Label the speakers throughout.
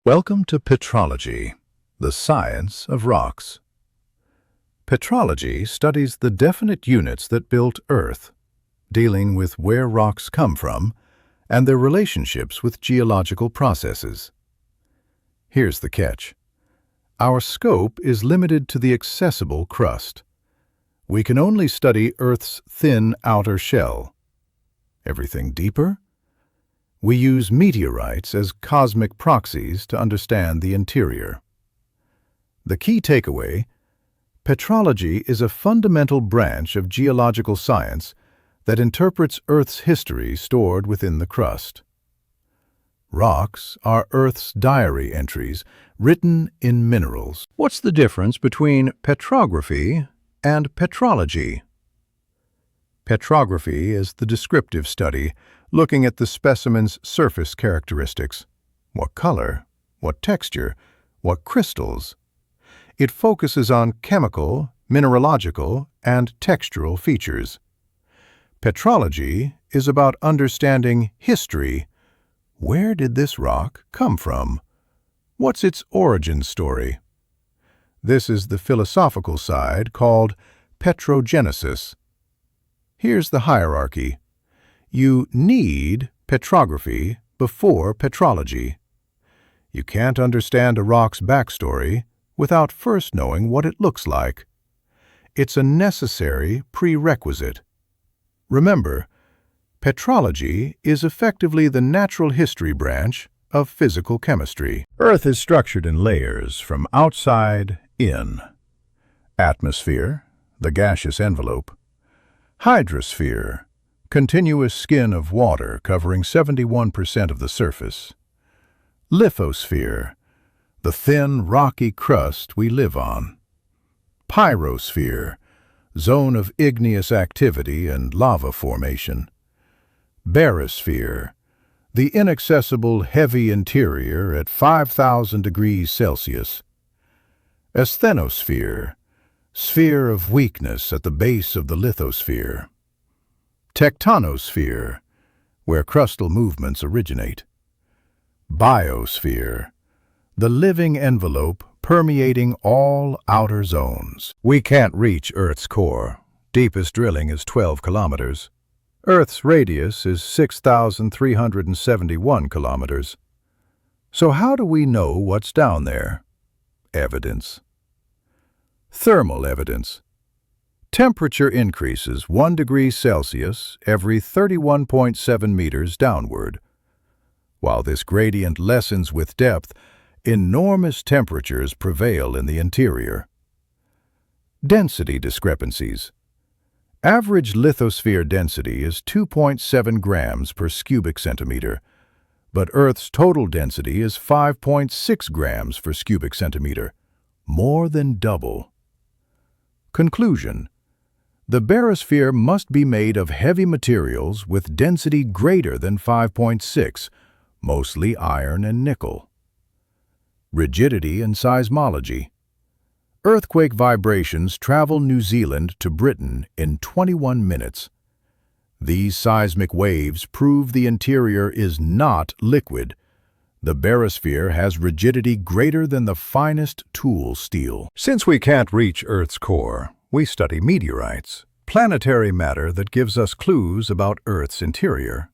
Speaker 1: Welcome to Petrology, the science of rocks. Petrology studies the definite units that built Earth, dealing with where rocks come from and their relationships with geological processes. Here's the catch. Our scope is limited to the accessible crust. We can only study Earth's thin outer shell. Everything deeper? We use meteorites as cosmic proxies to understand the interior. The key takeaway: petrology is a fundamental branch of geological science that interprets Earth's history stored within the crust. Rocks are Earth's diary entries written in minerals. What's the difference between petrography and petrology? Petrography is the descriptive study looking at the specimen's surface characteristics. What color, what texture, what crystals. It focuses on chemical, mineralogical, and textural features. Petrology is about understanding history. Where did this rock come from? What's its origin story? This is the philosophical side called petrogenesis. Here's the hierarchy. You need petrography before petrology. You can't understand a rock's backstory without first knowing what it looks like. It's a necessary prerequisite. Remember, petrology is effectively the natural history branch of physical chemistry. Earth is structured in layers from outside in. Atmosphere, the gaseous envelope. Hydrosphere, continuous skin of water covering 71% of the surface. Lithosphere, the thin, rocky crust we live on. Pyrosphere, zone of igneous activity and lava formation. Barosphere, the inaccessible, heavy interior at 5,000 degrees Celsius. Asthenosphere, sphere of weakness at the base of the lithosphere. Tectonosphere, where crustal movements originate. Biosphere, the living envelope permeating all outer zones. We can't reach Earth's core. Deepest drilling is 12 kilometers. Earth's radius is 6,371 kilometers. So how do we know what's down there? Evidence. Thermal evidence. Temperature increases 1 degree Celsius every 31.7 meters downward. While this gradient lessens with depth, enormous temperatures prevail in the interior. Density discrepancies. Average lithosphere density is 2.7 grams per cubic centimeter, but Earth's total density is 5.6 grams per cubic centimeter, more than double. Conclusion: the barosphere must be made of heavy materials with density greater than 5.6, mostly iron and nickel. Rigidity and seismology. Earthquake vibrations travel New Zealand to Britain in 21 minutes. These seismic waves prove the interior is not liquid. The barosphere has rigidity greater than the finest tool steel. Since we can't reach Earth's core, we study meteorites, planetary matter that gives us clues about Earth's interior.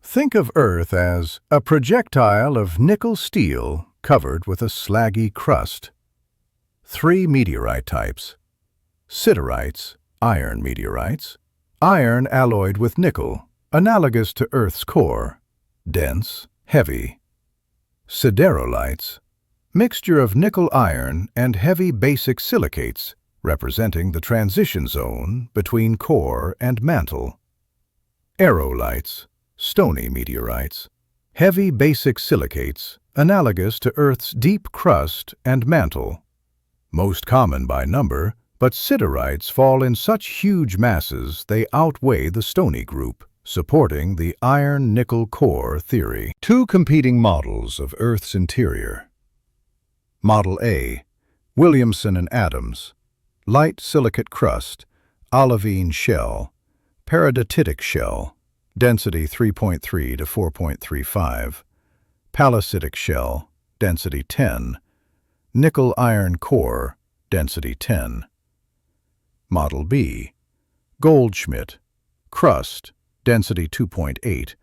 Speaker 1: Think of Earth as a projectile of nickel steel covered with a slaggy crust. 3 meteorite types. Siderites, iron meteorites. Iron alloyed with nickel, analogous to Earth's core. Dense, heavy. Siderolites, mixture of nickel-iron and heavy basic silicates, representing the transition zone between core and mantle. Aerolites, stony meteorites. Heavy basic silicates, analogous to Earth's deep crust and mantle. Most common by number, but siderites fall in such huge masses they outweigh the stony group, supporting the iron-nickel core theory. 2 competing models of Earth's interior. Model A, Williamson and Adams. Light silicate crust, olivine shell, peridotite shell, density 3.3 to 4.35. Pallasitic shell, density 10. Nickel iron core, density 10. Model B. Goldschmidt, crust, density 2.8.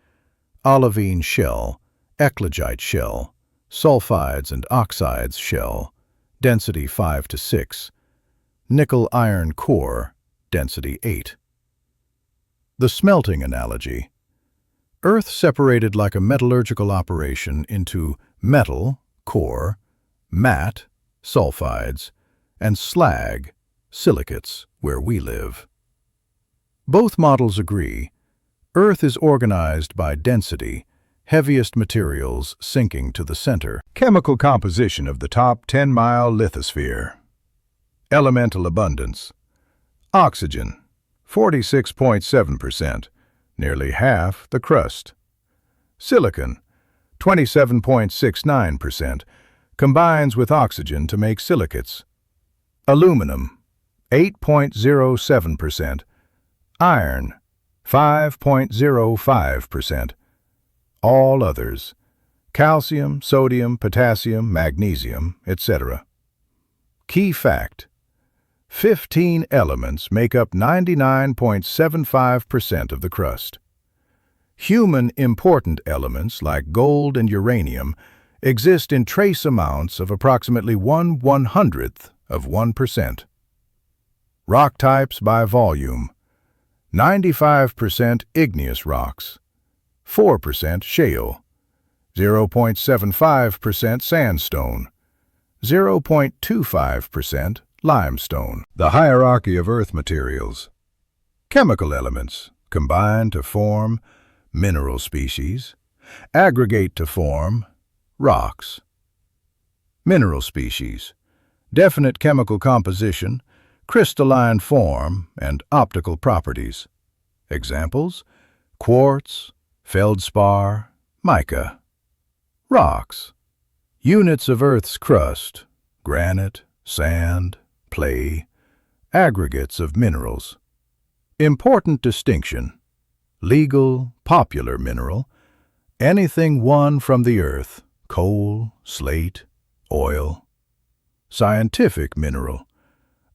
Speaker 1: Olivine shell, eclogite shell, sulfides and oxides shell, density 5 to 6. Nickel iron core, density 8. The smelting analogy. Earth separated like a metallurgical operation into metal, core, matte, sulfides, and slag, silicates, where we live. Both models agree. Earth is organized by density, heaviest materials sinking to the center. Chemical composition of the top 10-mile lithosphere. Elemental abundance. Oxygen, 46.7%, nearly half the crust. Silicon, 27.69%, combines with oxygen to make silicates. Aluminum, 8.07%. Iron, 5.05%. All others, calcium, sodium, potassium, magnesium, etc. Key fact: 15 elements make up 99.75% of the crust. Human important elements like gold and uranium exist in trace amounts of approximately 1/100th of 1%. Rock types by volume: 95% igneous rocks, 4% shale, 0.75% sandstone, 0.25% limestone. The hierarchy of earth materials. Chemical elements combine to form mineral species, aggregate to form rocks. Mineral species: definite chemical composition, crystalline form, and optical properties. Examples: quartz, feldspar, mica. Rocks: units of Earth's crust, granite, sand, clay, aggregates of minerals. Important distinction: legal, popular mineral, anything won from the earth, coal, slate, oil. Scientific mineral: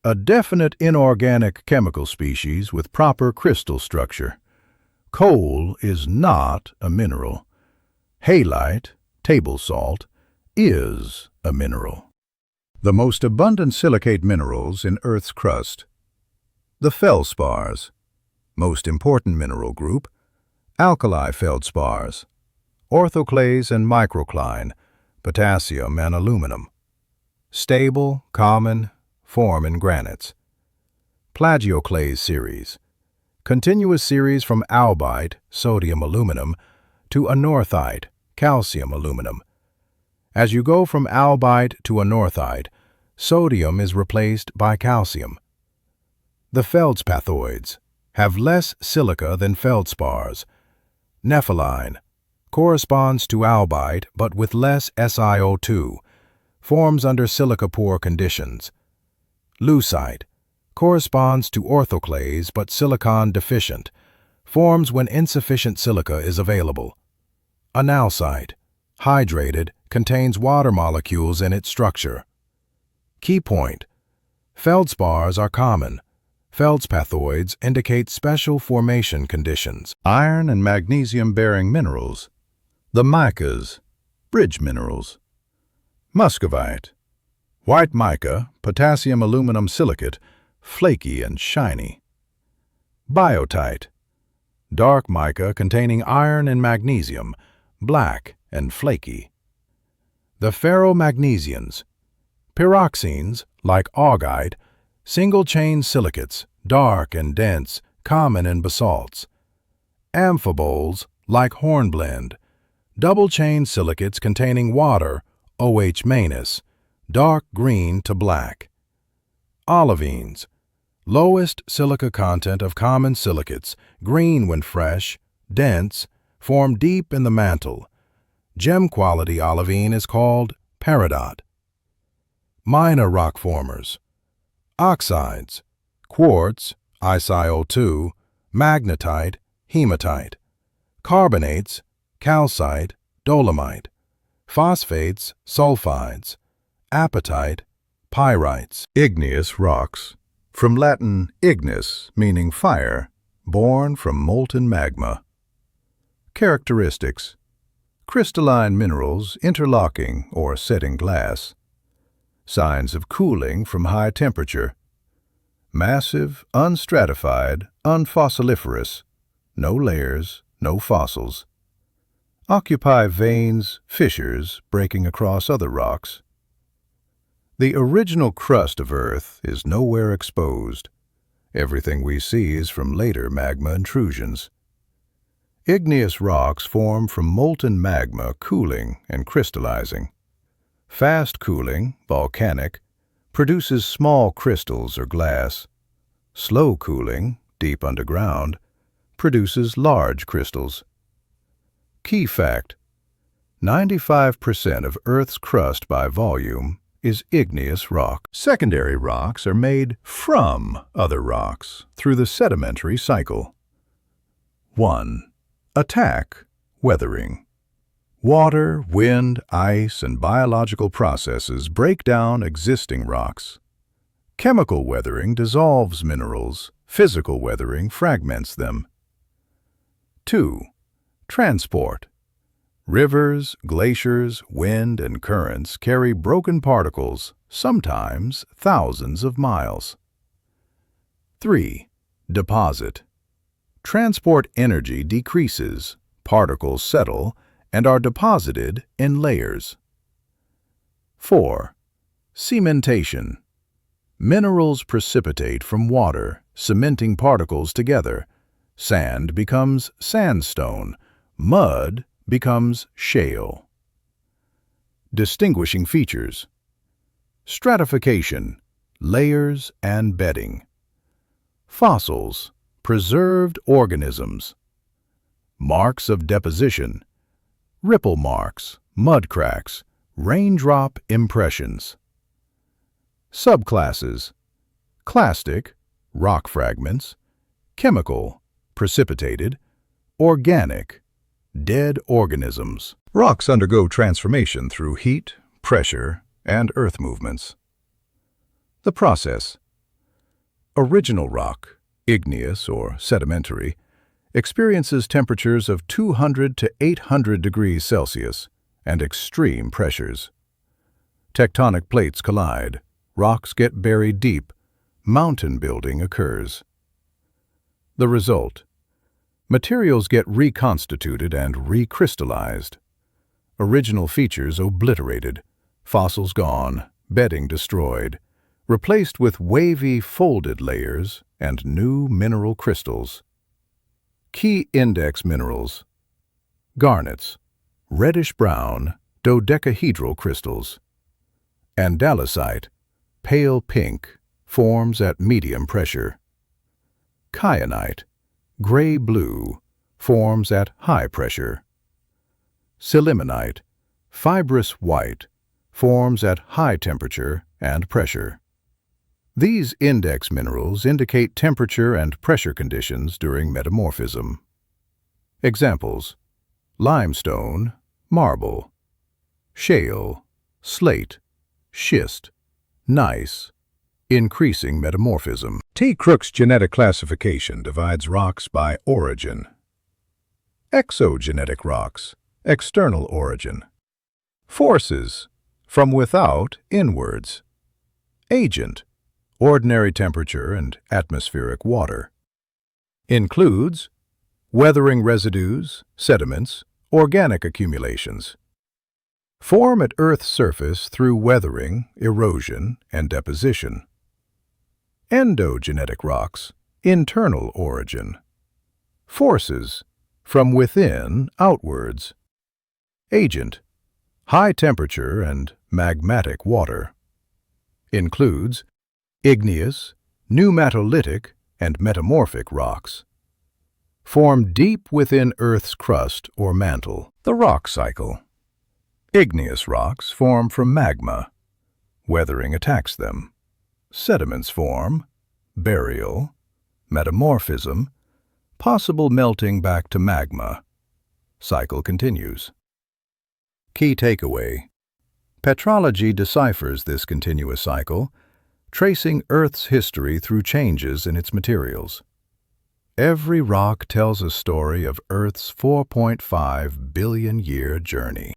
Speaker 1: a definite inorganic chemical species with proper crystal structure. Coal is not a mineral. Halite, table salt, is a mineral. The most abundant silicate minerals in Earth's crust. The feldspars. Most important mineral group: alkali feldspars, orthoclase and microcline, potassium and aluminum. Stable, common, form in granites. Plagioclase series. Continuous series from albite, sodium aluminum, to anorthite, calcium aluminum. As you go from albite to anorthite, sodium is replaced by calcium. The feldspathoids have less silica than feldspars. Nepheline corresponds to albite but with less SiO2, forms under silica-poor conditions. Leucite corresponds to orthoclase but silicon deficient, forms when insufficient silica is available. Analcite, hydrated, contains water molecules in its structure. Key point: feldspars are common. Feldspathoids indicate special formation conditions. Iron and magnesium-bearing minerals. The micas, bridge minerals. Muscovite, white mica, potassium aluminum silicate, flaky and shiny. Biotite, dark mica containing iron and magnesium, black and flaky. The ferromagnesians, pyroxenes like augite, single-chain silicates, dark and dense, common in basalts. Amphiboles like hornblende, double-chain silicates containing water, OH-, dark green to black. Olivines, lowest silica content of common silicates, green when fresh, dense, form deep in the mantle. Gem-quality olivine is called peridot. Minor rock formers. Oxides, quartz, IsO2, magnetite, hematite. Carbonates, calcite, dolomite. phosphates, sulfides, apatite, pyrites. Igneous rocks, from Latin ignis, meaning fire, born from molten magma. Characteristics: crystalline minerals interlocking or setting glass. Signs of cooling from high temperature. Massive, unstratified, unfossiliferous. No layers, no fossils. Occupy veins, fissures breaking across other rocks. The original crust of Earth is nowhere exposed. Everything we see is from later magma intrusions. Igneous rocks form from molten magma cooling and crystallizing. Fast cooling, volcanic, produces small crystals or glass. Slow cooling, deep underground, produces large crystals. Key fact: 95% of Earth's crust by volume is igneous rock. Secondary rocks are made from other rocks through the sedimentary cycle. 1. Attack, weathering. Water, wind, ice, and biological processes break down existing rocks. Chemical weathering dissolves minerals. Physical weathering fragments them. 2. Transport. Rivers, glaciers, wind, and currents carry broken particles, sometimes thousands of miles. 3. Deposit. Transport energy decreases, particles settle, and are deposited in layers. 4. Cementation. Minerals precipitate from water, cementing particles together. Sand becomes sandstone. Mud becomes shale. Distinguishing features: stratification, layers and bedding. Fossils, preserved organisms. Marks of deposition, ripple marks, mud cracks, raindrop impressions. Subclasses: clastic, rock fragments; chemical, precipitated; organic, dead organisms. Rocks undergo transformation through heat, pressure, and earth movements. The process: original rock, igneous or sedimentary, experiences temperatures of 200 to 800 degrees Celsius and extreme pressures. Tectonic plates collide, rocks get buried deep, mountain building occurs. The result: materials get reconstituted and recrystallized. Original features obliterated, fossils gone, bedding destroyed, replaced with wavy folded layers and new mineral crystals. Key index minerals: garnets, reddish-brown, dodecahedral crystals. Andesite, pale pink, forms at medium pressure. Kyanite, gray-blue, forms at high pressure. Sillimanite, fibrous white, forms at high temperature and pressure. These index minerals indicate temperature and pressure conditions during metamorphism. Examples: limestone, marble; shale, slate; schist, gneiss. Increasing metamorphism. T. Crook's genetic classification divides rocks by origin. Exogenetic rocks, external origin. Forces, from without inwards. Agent, ordinary temperature and atmospheric water. Includes weathering residues, sediments, organic accumulations. Form at Earth's surface through weathering, erosion, and deposition. Endogenetic rocks, internal origin. Forces, from within outwards. Agent, high temperature and magmatic water. Includes igneous, pneumatolytic, and metamorphic rocks. Form deep within Earth's crust or mantle. The rock cycle. Igneous rocks form from magma. Weathering attacks them. Sediments form, burial, metamorphism, possible melting back to magma. Cycle continues. Key takeaway: Petrology deciphers this continuous cycle, tracing Earth's history through changes in its materials. Every rock tells a story of Earth's 4.5 billion-year journey.